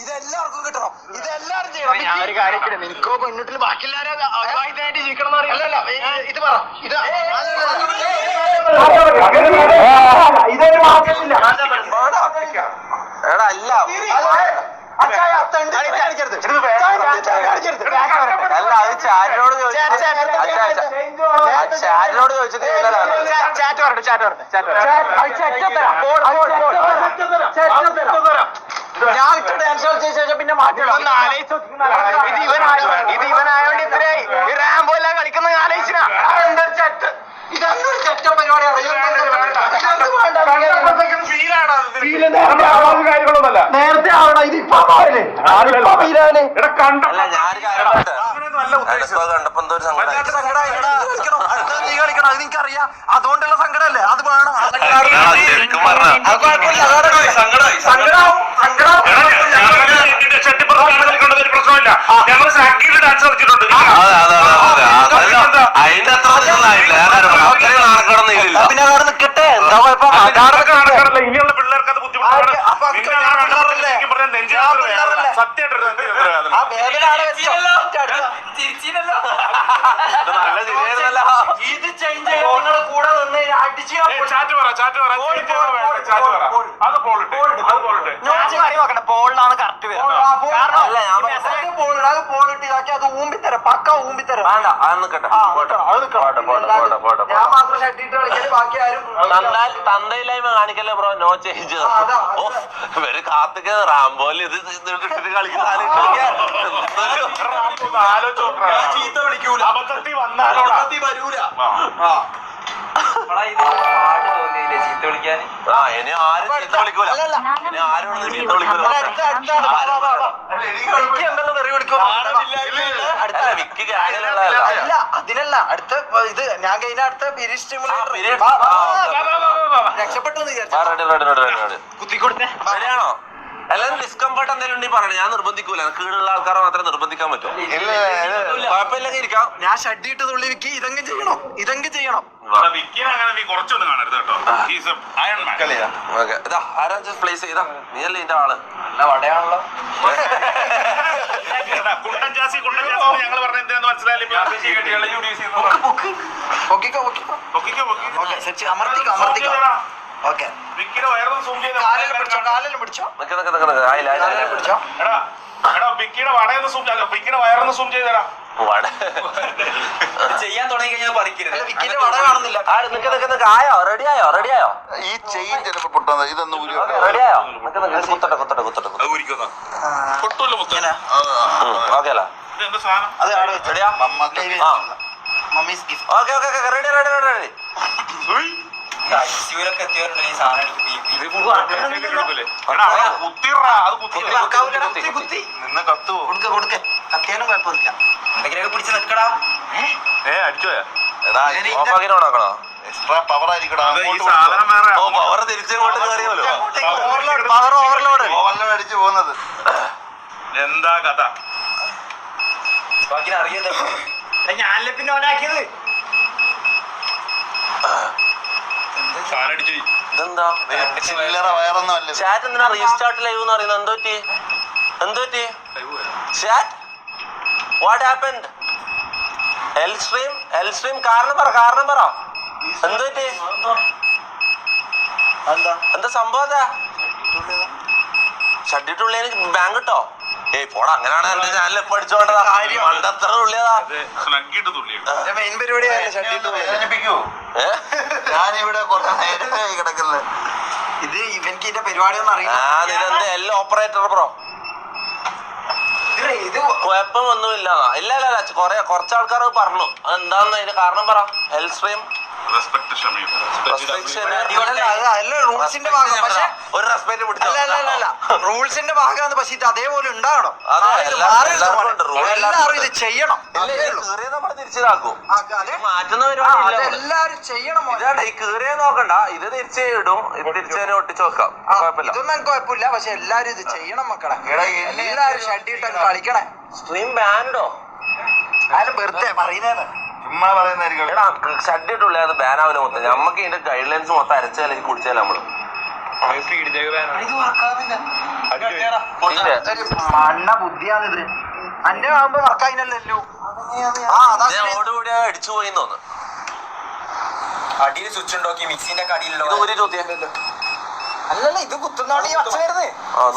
ഇതെല്ലാവർക്കും കിട്ടണം, ഇതെല്ലാരും ചെയ്യണം. ഞാൻ ഒരു കാര്യം നിനക്കോ പെണ്ണിട്ടിൽ ബാക്കിയെല്ലാരും ജീവിക്കണം എന്ന് അറിയില്ല. ഇത് പറ, ഇതൊരു മാറ്റമില്ല. എടാ അല്ല അല്ല അത് ചാറ്റിനോട് ചാറ്റിനോട് ചോദിച്ചിട്ട് ഞാൻ ഇട്ട് ഡാൻസ് കളിച്ച ശേഷം പിന്നെ മാറ്റണം. ഇത് ഇവനായോണ്ട് ഇത്രയായി. ഈ റാംബോ എല്ലാം കളിക്കുന്ന ആലോചിച്ചാ എന്തൊരു ചറ്റ്, ഇതൊരു ചെറ്റ പരിപാടിയാണ്. നേരത്തെ ആവണം, ഇത് ഇപ്പൊ നീ കളിക്കണം. അത് നിനക്കറിയാം, അതുകൊണ്ടുള്ള സങ്കടമല്ലേ, അത് വേണം. പ്രശ്നമില്ല, ഞങ്ങൾ സാക്കിയിൽ ഡാൻസ് കളിച്ചിട്ടുണ്ട്. അതിന്റെ അത്ര നടക്കണമെന്നില്ല. പിന്നെ അവിടെ നിൽക്കട്ടെ, എന്താ കുഴപ്പം? ഇനിയുള്ള പിള്ളേർക്ക് അത് ബുദ്ധിമുട്ടാണ്. ഇത് ചേഞ്ച് ചെയ്യുന്ന കൂടെ നിന്ന് അടിച്ച് പോളിനാണ് കറക്റ്റ് പോളിട്ട് ഇതാക്കി അത് ഊമ്പിത്തരം, പക്ക ഊമ്പിത്തരം. വേണ്ട അത് നിക്കട്ടെ. ഞാൻ മാത്രം ഷട്ടിട്ട് കളിക്കല്, ബാക്കി ആരും തന്തയില്ലായ്മ കാണിക്കല്ലേ ബ്രോ. No change. ഇവര് കാത്തുക റാംബോല് ഇത് ഇട്ടിട്ട് കളിക്കുന്ന ചീത്ത വിളിക്കൂല, അബദ്ധത്തിൽ വന്നാലോ വരൂല. ചീത്ത വിളിക്കാൻ ഇനി ആരും ചീത്ത വിളിക്കൂല. ഇനി ആരും ചീത്ത വിളിക്കൂല. അല്ല അതിനല്ല, അടുത്ത ഇത് ഞാൻ കഴിഞ്ഞ അടുത്ത രക്ഷപ്പെട്ടു കുത്തിക്കൊടുത്തേ. ശരിയാണോ? എല്ലാരും ഡിസ്കംഫർട്ട് എന്തെങ്കിലും ഉണ്ടെങ്കിൽ പറയണേ, ഞാൻ നിർബന്ധിക്കൂല. കീഴുള്ള ആൾക്കാരെ മാത്രമേ നിർബന്ധിക്കാൻ പറ്റും. കുഴപ്പമില്ലെങ്കിൽ ഇരിക്കാം. ഞാൻ ഷഡിട്ട് തുള്ളി വിക്കി ഇതെങ്കിലും ചെയ്യണം, ഇതെങ്കിലും ചെയ്യണം. കുറച്ചൊന്നും കാണരുത് കേട്ടോ. ഇതാ ആരാ പ്ലേസ് ചെയ്താ, നീയല്ലേ ഇതിന്റെ ആള്. നല്ല വടയാണല്ലോ. കുണ്ടൻ ജാസി ഞങ്ങൾ പറഞ്ഞ എന്താന്ന് മനസ്സിലായാലും വിക്കിയുടെ വയറൊന്ന് സൂം ചെയ്ത് പിടിച്ചോ. പിടിച്ചോ. എടാ വിക്കിയുടെ വടയൊന്ന് സൂം ചെയ്ത, വിക്കിയുടെ വയറൊന്ന് സൂം ചെയ്തരാ. ചെയ്യാൻ തുടങ്ങി കഴിഞ്ഞാൽ പഠിക്കരുത്. വിക്കിന്റെ വട കാണുന്നില്ല. ആയോ? റെഡിയായോ? റെഡിയായോ? ഈ ചെയിൻ ചിലപ്പോ പൊട്ടുന്നത് ഇതൊന്നും റെഡിയായോ? കുത്തട്ടെ കുത്തട്ടെ കുത്തട്ടെ. ഓക്കെ അല്ല അത് അവിടെ വെച്ചടിയാ. Okay okay ready ready ready ready. ഐസിയുലൊക്കെ എത്തിയവരുണ്ട് ഈ സാധനം എടുത്ത് നിന്ന് കത്തുവോ? കൊടുക്ക കത്തിയാലും കുഴപ്പമില്ല. എന്തെങ്കിലുമൊക്കെ പിടിച്ച് നിക്കടാ. അടിച്ചോയാ ഓണാക്കണോ? എക്സ്ട്രാ പവർ ആയിരിക്കടാ. പവർ തിരിച്ചങ്ങോട്ട് കയറിയാലോ. പവർ ഓവർലോഡ് അടിച്ചു പോകുന്നത്. എന്താ കഥ? ബാക്കി അറിയാം. ഞാനല്ലേ പിന്നെ ഓനാക്കിയത്. ഇതെന്താ ചില്ലറ വയറൊന്നും അല്ല. ചാറ്റ് എന്തിനാ റീസ്റ്റാർട്ട് ലൈവ് എന്ന് പറയുന്നത്? എന്തോറ്റി എന്തോറ്റി ചാറ്റ്? What happened? എൽ സ്ട്രീം കാരണം പറ എന്തോറ്റി? എന്താ സംഭവം? ഷഡിട്ടുള്ളതിന് ബാങ്ക് കിട്ടോ? ഏയ് പോടാ, അങ്ങനെയാണ് എന്റെ ചാനൽ എപ്പോ അടിച്ചോണ്ടതാ. പണ്ടത്ര തുള്ളിയതാ. മെയിൻ പരിപാടിയാണല്ലോ. ഞാനിവിടെ കുറെ നേരമായി കിടക്കുന്നത്. ഇത് ഇവൻക്ക് ഇതിന്റെ പരിപാടിയൊന്നും അറിയില്ല. ഇതെന്ത് എല്ലാം ഓപ്പറേറ്റർ ബ്രോ. ഇത് കുഴപ്പമൊന്നുമില്ല. ഇല്ല കുറച്ച് ആൾക്കാർ പറഞ്ഞു. അതെന്താന്ന് അതിന്റെ കാരണം പറ. ഹെൽ സ്ട്രീം റെസ്പെക്ട് ഷമീർ. അതല്ല റൂൾസിന്റെ ഭാഗം. പക്ഷെ ഒരു റെസ്പെക്ട് പിടിച്ചു. അല്ല റൂൾസിന്റെ ഭാഗമാണ്. പക്ഷെ ഇത് അതേപോലെ ഉണ്ടാകണം. എല്ലാവരും ഇത് ചെയ്യണം. നമ്മൾ തിരിച്ചിതാക്കും. മാറ്റുന്ന പരിപാടി എല്ലാരും ചെയ്യണം. ഈ കീറിയ നോക്കണ്ട, ഇത് തിരിച്ചിടും, തിരിച്ചതിനെ ഒട്ടിച്ചു വെക്കാം. ഇതൊന്നും എനിക്ക് കുഴപ്പമില്ല. പക്ഷെ എല്ലാരും ഇത് ചെയ്യണം മക്കളെ. എല്ലാരും ഷട്ടിട്ട് കളിക്കണേ. സ്ട്രീം ബാൻഡോ അതിന് വെറുതെ പറയുന്നേന്ന് ചുമ്മാ പറയുന്നതായിരിക്കും. എടാ ഷഡ് ഇട്ടുള്ള അത് ബാനാവില്ല മൊത്തം. നമുക്ക് ഇതിന്റെ ഗൈഡ് ലൈൻസ് മൊത്തം അരച്ചാലും കുടിച്ചാലും നമ്മള് മണ്ണ ബുദ്ധിയാണിത്. അന്റെ ആവുമ്പോ വർക്കായില്ലല്ലോ. ഓടുകൂടി അടിച്ചു പോയി തോന്നുന്നു. അടിയിൽ സ്വിച്ച് ഉണ്ടോക്കി മിക്സിന്റെ ഒക്കെ അടിയിലുണ്ടോ? ഇത് ഒരു ചോദ്യം അല്ലല്ല ഇത് കുത്തുന്നോണ്ട് ഈ ഒച്ച വരുന്നേ.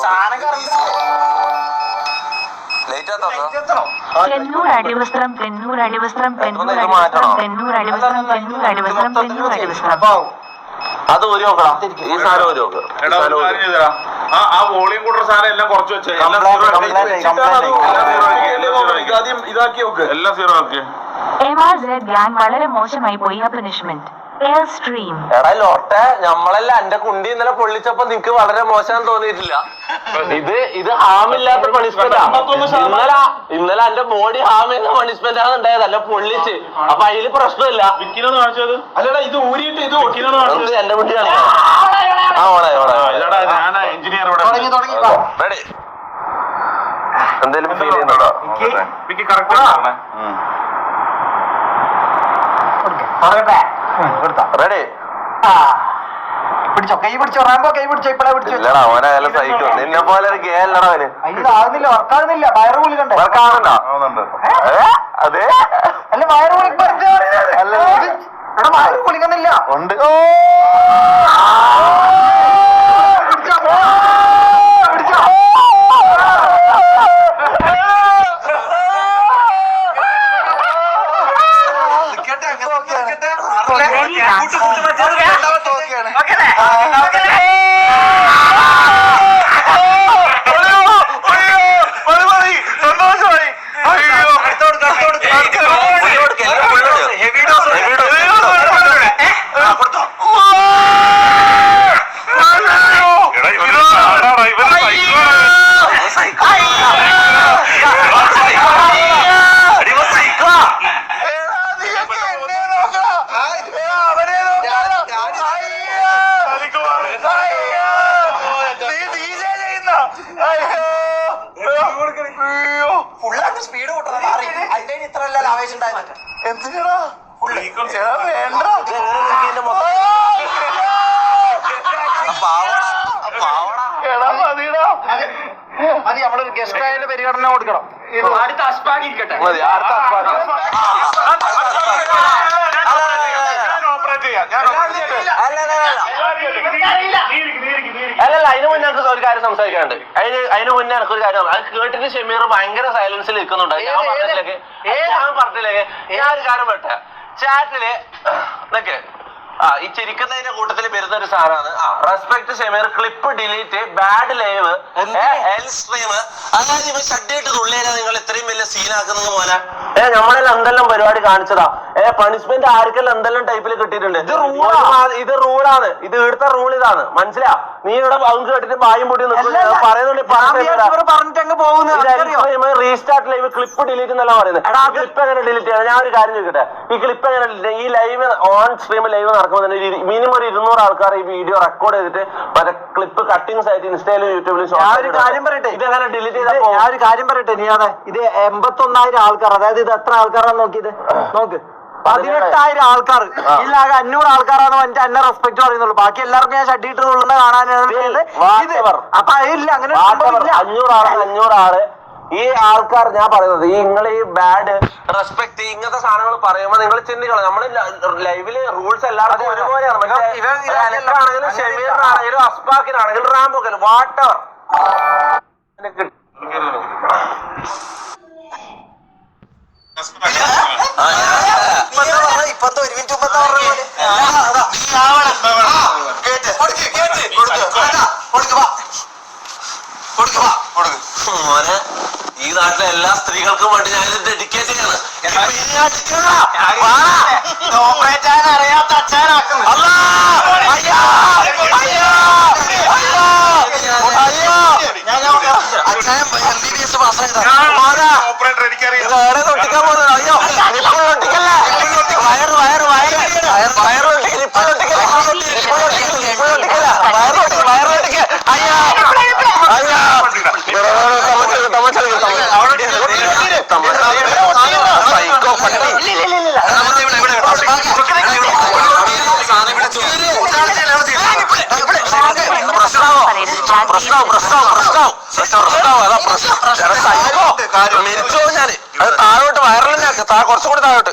സാധനം ലേറ്റ് ആത്തോ? പെണ്ണൂർ അടിവസ്ത്രം പെണ്ണൂർ അടിവസ്ത്രം പെണ്ണൂർ അടിവസ്ത്രം പെണ്ണൂർ അടിവസ്ത്രം പെണ്ണൂർ അടിവസ്ത്രം പെണ്ണൂർ അടിവസ്ത്രം. അത് ഒരു നോക്കടാ. ഈ സാധനം ഒരു നോക്ക്. ആ വോളിയം കൂട്ടുന്ന സാധനം എല്ലാം കുറച്ച് വെച്ചേ. ഇതാക്കി നോക്ക്. എല്ലാം സീറോ ആക്കി. എവാസ് ഗ്യാങ് വളരെ മോശമായി പോയി. Punishment air stream. എടാ ലോട്ടെ, നമ്മളല്ല എന്റെ കുണ്ടി ഇന്നലെ പൊള്ളിച്ചപ്പോ നിനക്ക് വളരെ മോശം തോന്നിയിട്ടില്ല. ഇത് ഹാമില്ലാത്ത പണിഷ്മെന്റ്. ഇന്നലെ എന്റെ ബോഡി ഹാം ചെയ്യുന്ന പണിഷ്മെന്റ് ആണ് ഉണ്ടായത്. അല്ല പൊള്ളിച്ച്. അപ്പൊ അതില് പ്രശ്നമില്ല. വിക്കിനൊന്ന് കാണിച്ചത് അല്ലടാ. ഇത് ഊരിയിട്ട് ഇത് വിക്കിനൊന്ന് കാണിച്ചത് എന്റെ കുട്ടി കാണിക്കാം. ഞാൻ എഞ്ചിനീയർ റെഡി. എന്തേലും ഫീൽ ചെയ്യുന്നുണ്ടോ? വിക്കി കറക്റ്റ് റെഡി. പിടിച്ചോ, കൈ പിടിച്ചോ. റാമ്പോ കൈ പിടിച്ചോ. ഇപ്പഴേ പിടിച്ചോ. ഇല്ലടാ അവനെ സഹിക്കും. നിന്നെ പോലെ ഒരു ഗേ അല്ലടാ അവന്. ആകുന്നില്ല, വർക്കാകുന്നില്ല. വയറ് കൂലി കണ്ടേ? വർക്കാവുന്നുണ്ടോ? അതെ. അല്ല വയറ് കൂലി അല്ല വയറ് കുളിക്കുന്നില്ല. ഉണ്ട്. പിടിച്ചോ പിടിച്ചോ. സ്പീഡ് കൂട്ടണം. അതിന്റെ ഇത്ര ആവേശം ഉണ്ടായത് എന്തിനാ? മതി. നമ്മളൊരു ഗസ്റ്റ് ആയിട്ട് പരിഗണന കൊടുക്കണം. അടുത്ത അസ്പാഗ് ഇരിക്കട്ടെ. അല്ലല്ല, അതിന് മുന്നേ എനിക്ക് ഒരു കാര്യം സംസാരിക്കാനുണ്ട്. അതിന് മുന്നേ എനിക്കൊരു കാര്യം. അത് കേട്ടിട്ട് ഷമീർ ഭയങ്കര സൈലൻസിൽ നിൽക്കുന്നുണ്ട്. ഞാൻ പറഞ്ഞില്ലേ ഞാൻ ഒരു കാര്യം പറട്ടെ. ചാറ്റില് എന്നൊക്കെ ഈ ചിരിക്കുന്നതിന്റെ കൂട്ടത്തിൽ വരുന്ന ഒരു സാധനമാണ് respect Shameer clip delete bad live L stream. അതായത് ഇവ ഷഡ്ഡിട്ട് തുള്ളിയാ നിങ്ങൾ ഇത്രയും വലിയ സീനാക്കുന്നത് പോലെ. നമ്മളെല്ലാം എന്തെല്ലാം പരിപാടി കാണിച്ചതാ. പണിഷ്മെന്റ് ആർക്കെല്ലാം എന്തെല്ലാം ടൈപ്പിൽ കിട്ടിയിട്ടുണ്ട്. ഇത് റൂളാണ്. ഇത് ഇവിടുത്തെ റൂൾ ഇതാണ്. മനസ്സിലാ? നീ ഇവിടെ പങ്ക് കേട്ടിട്ട് ബായും പൊട്ടി പറയുന്നുണ്ട്. റീസ്റ്റാർട്ട് ലൈവ് ക്ലിപ്പ് ഡിലീറ്റ് എന്നല്ല പറയുന്നത്. ആ ക്ലിപ്പ് എങ്ങനെ ഡിലീറ്റ് ചെയ്യണം? ഞാൻ ഒരു കാര്യം ചോദിക്കട്ടെ. ഈ ക്ലിപ്പ് എങ്ങനെ ഡിലീറ്റ്? ഈ ലൈവ് ഓൺ സ്ട്രീം ലൈവ് നടക്കുമ്പോൾ തന്നെ മിനിമം ഒരു 200 ആൾക്കാർ ഈ വീഡിയോ റെക്കോർഡ് ചെയ്തിട്ട് മറ്റേ ക്ലിപ്പ് കട്ടിങ്സ് ആയിട്ട് ഇൻസ്റ്റയിലും യൂട്യൂബിലും കാര്യം പറയട്ടെ. ഇതെങ്ങനെ ഡിലീറ്റ് ചെയ്താൽ? ഞാൻ ഒരു കാര്യം പറയട്ടെ. നീ അതെ ഇത് 81,000 ആൾക്കാർ. അതായത് ഇത് എത്ര ആൾക്കാരാണ് നോക്കിയത്? നോക്ക്, 18,000 ആൾക്കാർ. ഇല്ലാകെ 500 ആൾക്കാരാണ് എന്നെ റെസ്പെക്ട് പറയുന്നുള്ളൂ. ബാക്കി എല്ലാവർക്കും ഞാൻ ഷഡ്ഡിട്ട് തുള്ളുന്ന കാണാനാണ്. അപ്പൊ അതില്ല അങ്ങനെ 500 ആള്. ഈ ആൾക്കാർ ഞാൻ പറയുന്നത് നിങ്ങൾ ഈ ബാഡ് റെസ്പെക്ട് ഇങ്ങനത്തെ സാധനങ്ങൾ പറയുമ്പോൾ നിങ്ങൾ ചിന്തിക്കണം. നമ്മള് ലൈവില് റൂൾസ് എല്ലാവർക്കും ഒരുപോലെയാണ്. എനിക്കാണെങ്കിലും ഷമീറിനാണെങ്കിലും അസ്പാക്കിനാണെങ്കിലും റാംബോക്കിനും വാട്ടർ ഇപ്പത്തെ 1 മിനിറ്റ് മുമ്പത്തെ പോലെ മോനെ മോനെ ഈ നാട്ടിലെ എല്ലാ സ്ത്രീകൾക്കും വേണ്ടി ഞാൻ ഇത് ഡെഡിക്കേറ്റ് ചെയ്യാണ്. ഓപ്പറേറ്റ് ചെയ്യാൻ അറിയാത്ത അച്ഛനാക്കുന്നു. അച്ഛൻ MBBS പാസ്സായതാ. ഓപ്പറേറ്റർ എനിക്കറിയാം. തൊട്ടിക്കാൻ പോകുന്നത് അയ്യോ തൊട്ടിക്കല്ലേ വയറ് വയറ് വയറ് വയറ് മരിച്ചോ ഞാന് അത് താഴോട്ട് വയറിലെ കുറച്ചും കൂടി താഴോട്ട്.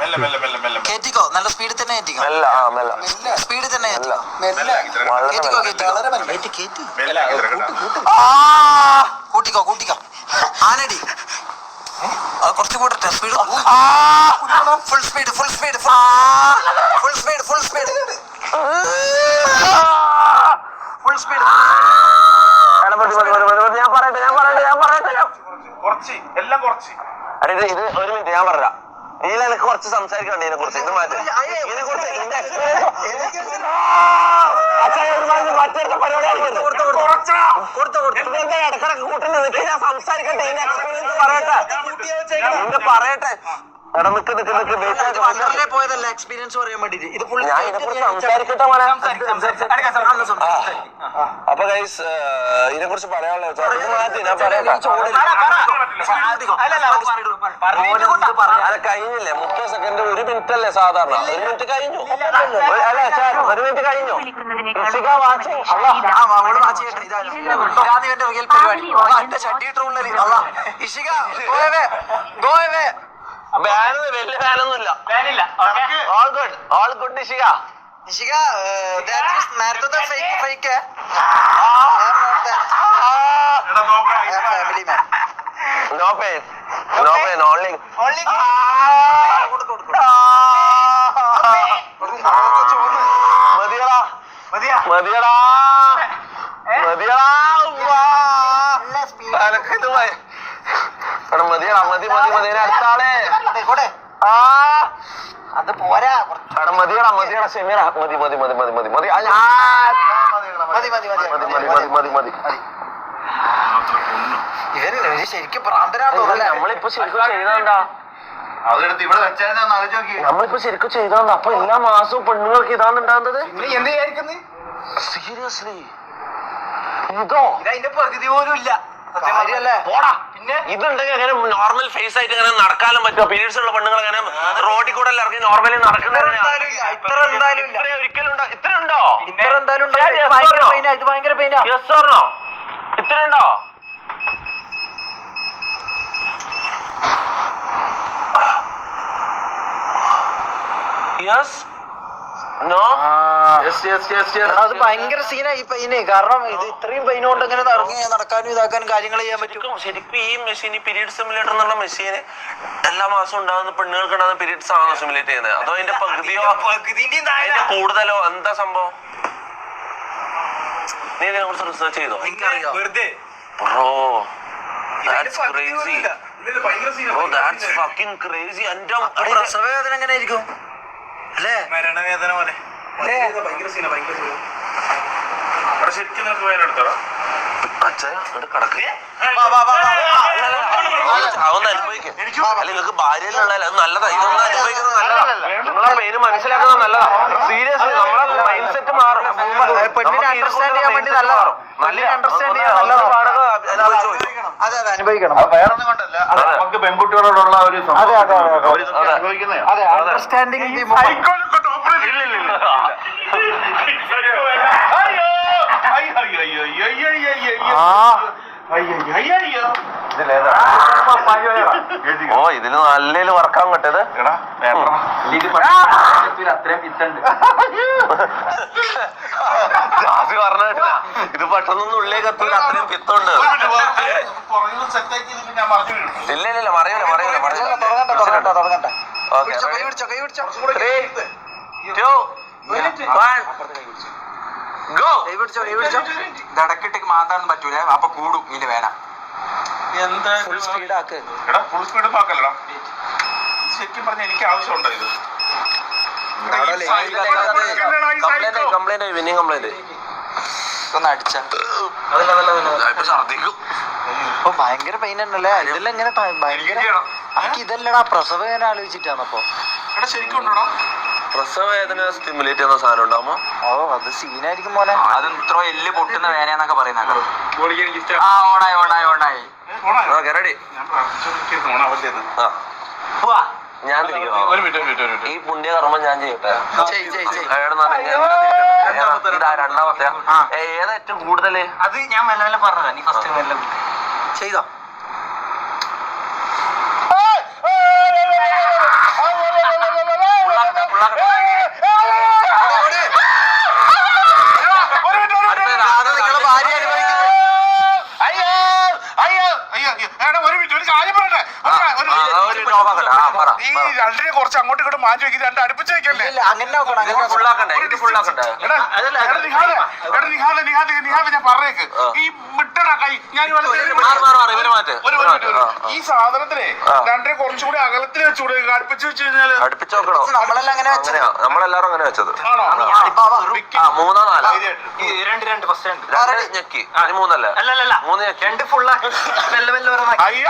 മെല്ലെ മെല്ലെ മെല്ലെ മെല്ലെ കേറ്റിക്കോ നല്ല സ്പീഡിൽ തന്നെ കേറ്റിക്കോ സ്പീഡിൽ തന്നെ കൂട്ടിക്കോ കൂട്ടിക്കോ ആനടി കുറച്ച് കൂട്ടട്ടെ speed full speed full speed full speed full speed full speed ഞാൻ പറയട്ടെ കുറച്ച് എല്ലാം കുറച്ച്. ഇത് ഒരു മിനിറ്റ് ഞാൻ പറയാം. ഇതിൽ എനിക്ക് കുറച്ച് സംസാരിക്കണ്ട ഇതിനെ കുറിച്ച്. ഇത് മാറ്റി ഇതിനെ കുറിച്ച് മറ്റൊരു പരിപാടി ഇടക്കിടക്ക് കൂട്ടുന്നത് ഞാൻ സംസാരിക്കട്ടെ. ഇതിന്റെ എക്സ്പീരിയൻസ് പറയട്ടെ. എടാ നിക്ക് നിക്ക് നിക്ക് പോയതല്ല എക്സ്പീരിയൻസ് പറയാൻ വേണ്ടിട്ട് ഇത് ഫുൾ ഞാൻ ഇതിനെക്കുറിച്ച് സംസാരിക്കട്ടെ മോനെ. അപ്പൊ ഗൈസ് ഇതിനെ കുറിച്ച് പറയാനുള്ളത് ഞാൻ പറയട്ടെ. അത് കഴിഞ്ഞില്ലേ 30 സെക്കൻഡ് 1 മിനിറ്റ് അല്ലേ സാധാരണ? 1 മിനിറ്റ് കഴിഞ്ഞു. അല്ല 1 മിനിറ്റ് കഴിഞ്ഞു. വലിയ ഫാനൊന്നുമില്ല. All good Ishika. Ishika, that is marathon fake fake है. I am not that. I am family man. No pain. No pain. Only. മതിയടാ മതിയടാ മതിയടാ മതിയടാ മതി മതി മതി അടുത്താളെ അത് പോരാ മതിയടാ മതിയടാ ഷെമീറ മതി മതി മതി മതി മതി മതി മതി മതി മതി മതി. ഇവര് ശരിക്കും പ്രാന്തനാണോ? നമ്മളിപ്പോ ശരിക്കും ചെയ്തോണ്ടാ അതെടുത്ത് ഇവിടെ വെച്ചാൽ ആലോചിച്ച് നോക്കി. നമ്മളിപ്പോ ശരിക്കും ചെയ്തോണ്ടാ. അപ്പൊ എല്ലാ മാസവും പെണ്ണുങ്ങൾക്ക് ഇതാണ് ഉണ്ടാകുന്നത്. എന്ത് വിചാരിക്കുന്നു? സീരിയസ്ലി ഇതോ ഇതിന്റെ പകുതി പോലും ഇല്ല. പോടാ. പിന്നെ ഇതുണ്ടെങ്കിൽ അങ്ങനെ നോർമൽ ഫേസ് ആയിട്ട് ഇങ്ങനെ നടക്കാനും പറ്റുമോ? പീരീഡ്സ് ഉള്ള പെണ്ണുങ്ങൾ അങ്ങനെ റോഡിൽ കൂടെ ഇറങ്ങി നോർമലി നടക്കുന്ന ഒരിക്കലും ഉണ്ടോ? ഇത്ര ഉണ്ടോ? ഇത് ഭയങ്കര പെയിനാ. Yes or no? ഇത്ര ഉണ്ടോ? Yes no? അത് ഭയങ്കര സീനായി ഈ പെയിന്. കാരണം ഇത് ഇത്രയും പെയിൻ കൊണ്ട് ഇങ്ങനെ ഇറങ്ങി നടക്കാനും ഇതാക്കാനും കാര്യങ്ങൾ ചെയ്യാൻ പറ്റും. ശരിക്കും ഈ മെഷീൻ ഈ പീരീഡ് സിമുലേറ്റർ എന്നുള്ള മെഷീന് എല്ലാ മാസവും ഉണ്ടാകുന്ന പെണ്ണുങ്ങൾക്ക് ഉണ്ടാകുന്ന പീരീഡ്സ് ആണോ സിമുലേറ്റ് ചെയ്യുന്നത്? അതോ അതിന്റെ പകുതിയോ അതിന്റെ കൂടുതലോ? എന്താ സംഭവം? നീ ഇതിനെ കുറിച്ച് റിസർച്ച് ചെയ്തോ? എനിക്കറിയാം. Bro that's crazy. Bro that's fucking crazy. പ്രസവ വേദന എങ്ങനെ ആയിരിക്കും അല്ലേ? മരണവേദന പോലെ ഭയങ്കര സീന ഭയങ്കര സീന. അവിടെ ശരിക്കും നിനക്ക് വേദന എടുത്തോളാം. അതൊന്ന് അനുഭവിക്കും. അല്ല നിങ്ങൾക്ക് ഭാര്യയിലുള്ള അത് നല്ലതാ. ഇതൊന്നും അനുഭവിക്കുന്നത് നല്ലതാ. നിങ്ങളെ മെയിൻ മനസ്സിലാക്കുന്നത് നല്ലതാ. സീരിയസ്ലി നമ്മളെ മൈൻഡ് സെറ്റ് മാറും. പെണ്ണിനെ അണ്ടർസ്റ്റാൻഡ് ചെയ്യാൻ വേണ്ടി നല്ലതാണ്. നല്ല അണ്ടർസ്റ്റാൻഡ് ചെയ്യാൻ നല്ലതാണ്. അതെ അതെ അനുഭവിക്കണം. വേറൊന്നും കൊണ്ടല്ല, അത് നമുക്ക് പെൺകുട്ടികളോടുള്ള ഒരു അനുഭവിക്കുന്നതാണ്. അതെ അണ്ടർസ്റ്റാൻഡിങ് അയ്യോ ഇതിലേതാ? ഓ ഇതിന് നല്ലേല് വറക്കാൻ കിട്ടത്. എടാ വേണ്ട അത്രയും വിത്തുണ്ട്. അത് പറഞ്ഞ കേട്ടില്ല, ഇത് പെട്ടെന്നൊന്നും ഉള്ളിലേക്ക് എത്തൂല, അത്രയും പിത്തുണ്ട്. ഞാൻ പറഞ്ഞു ഇല്ല ഇല്ല മറിയൂല മറിയൂല മറിയൂല. തുടങ്ങട്ടെ ഓക്കെ ഗോ. ഇടക്കിട്ടേക്ക് മാറ്റാൻ പറ്റൂല, അപ്പൊ കൂടും ഇനി വേണം. എന്താ ഫുൾ സ്പീഡാക്ക്. എടാ ഫുൾ സ്പീഡ് നോക്കല്ലടാ. ശരിക്കും പറഞ്ഞ എനിക്ക് ആവശ്യമുണ്ടോ ഇത്? കംപ്ലൈന്റ് വിന്നിങ് കംപ്ലൈന്റ് ഒന്ന് അടിച്ച ഛർദിക്കും. ഭയങ്കര പെയിൻ ഉണ്ടല്ലേ ഇതെല്ലാം ഇങ്ങനെ ഭയങ്കര എനിക്ക് ഇതല്ലടാ പ്രസവം ഞാൻ ആലോചിച്ചിട്ടാണപ്പോ. എടാ ശരിക്കും ഉണ്ടോടാ? പ്രസവ വേദന സ്റ്റിമുലേറ്റ് ചെയ്യുന്ന സാധനം ഉണ്ടാവുമോ? ഓ അത് സീനായിരിക്കും മോനെ. അത് ഇത്ര എല്ല് പൊട്ടുന്ന വേനയെന്നൊക്കെ പറയുന്ന ഓണായി ഓണായി ഓണായി. റെഡി. ഞാൻ പ്രാർത്ഥിച്ചോണ്ടിരിക്കുന്നു ഓണാവല്ലേന്ന്. ഞാൻ തിരിക്കണോ? ഒരു മിനിറ്റ് ഈ പുണ്യകർമ്മം ഞാൻ ചെയ്യട്ടെ. ഇതാ രണ്ടാമത്തെ. ഏതാ ഏറ്റവും കൂടുതല്? അത് ഞാൻ മെല്ലെ മെല്ലെ പറഞ്ഞതാ, നീ ഫസ്റ്റ് മെല്ലെ ചെയ്തോ. ഈ രണ്ടിനെ കുറച്ച് അങ്ങോട്ടും ഇങ്ങോട്ടും മാറ്റി വെക്കുന്നത് രണ്ട് അടുപ്പിച്ച് വെക്കല്ലേ? അങ്ങനെ നോക്കണം അങ്ങനെ ഫുള്ളാക്കണ്ടേ? ഇത് ഫുള്ളാക്കണ്ടേ? ഞാൻ പറഞ്ഞേക്ക് ഈ മിട്ടടാ കൈ ഞാൻ ഈ സാധനത്തിനെ രണ്ടിനെ കുറച്ചുകൂടി അകലത്തിൽ വെച്ചുകൂടെ അടുപ്പിച്ച് വെച്ച് കഴിഞ്ഞാല് അടുപ്പിച്ച് നോക്കണോ? നമ്മളെല്ലാം അങ്ങനെ അങ്ങനെയാ നമ്മളെല്ലാരും അങ്ങനെ വെച്ചത്. ആണോ? മൂന്നോ നാലോ? രണ്ട് ഫസ്റ്റ് രണ്ട് ഞെക്കി. ഇനി മൂന്നല്ലേ? അല്ലല്ല മൂന്ന് ഞെക്കി. രണ്ട് ഫുള്ളാക്കി മെല്ലെ മെല്ലെ ഓരോന്നാക്കി.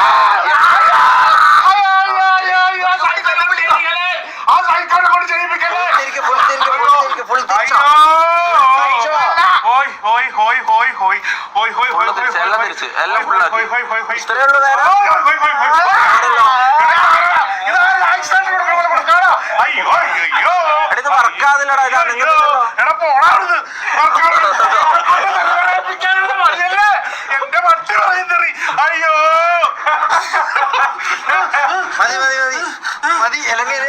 ആ സൈക്കിളിനെ കൊണ്ട് ചെയ്യിപ്പിക്കല്ലേ? എല്ലാം തിരിച്ച് എല്ലാം ഫുള്ളാക്കി. ഇത്രയേ ഉള്ളൂ നേരം. ഇത് വർക്കാതില്ലടാ. എടാ പോണാവുന്നത് എന്റെ പട്ടി പറയുന്നറി. അയ്യോ മതി അല്ലെങ്കിൽ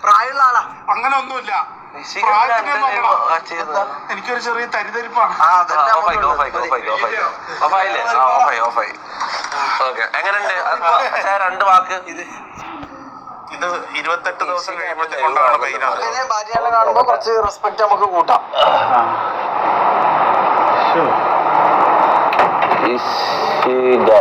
പ്രായമുള്ള ആളാ. അങ്ങനെ ഒന്നുമില്ല. എനിക്കൊരു ചെറിയ തരിതരിപ്പാണ്. എങ്ങനെയുണ്ട് രണ്ട് വാക്ക്? ഇത് 28 ദിവസം കഴിയുമ്പോഴത്തേക്കുണ്ടാണ് പെയിനാണ്. ഭാര്യനെ കാണുമ്പോ കുറച്ച് റെസ്പെക്ട് നമുക്ക് കൂട്ടാം. Ishida.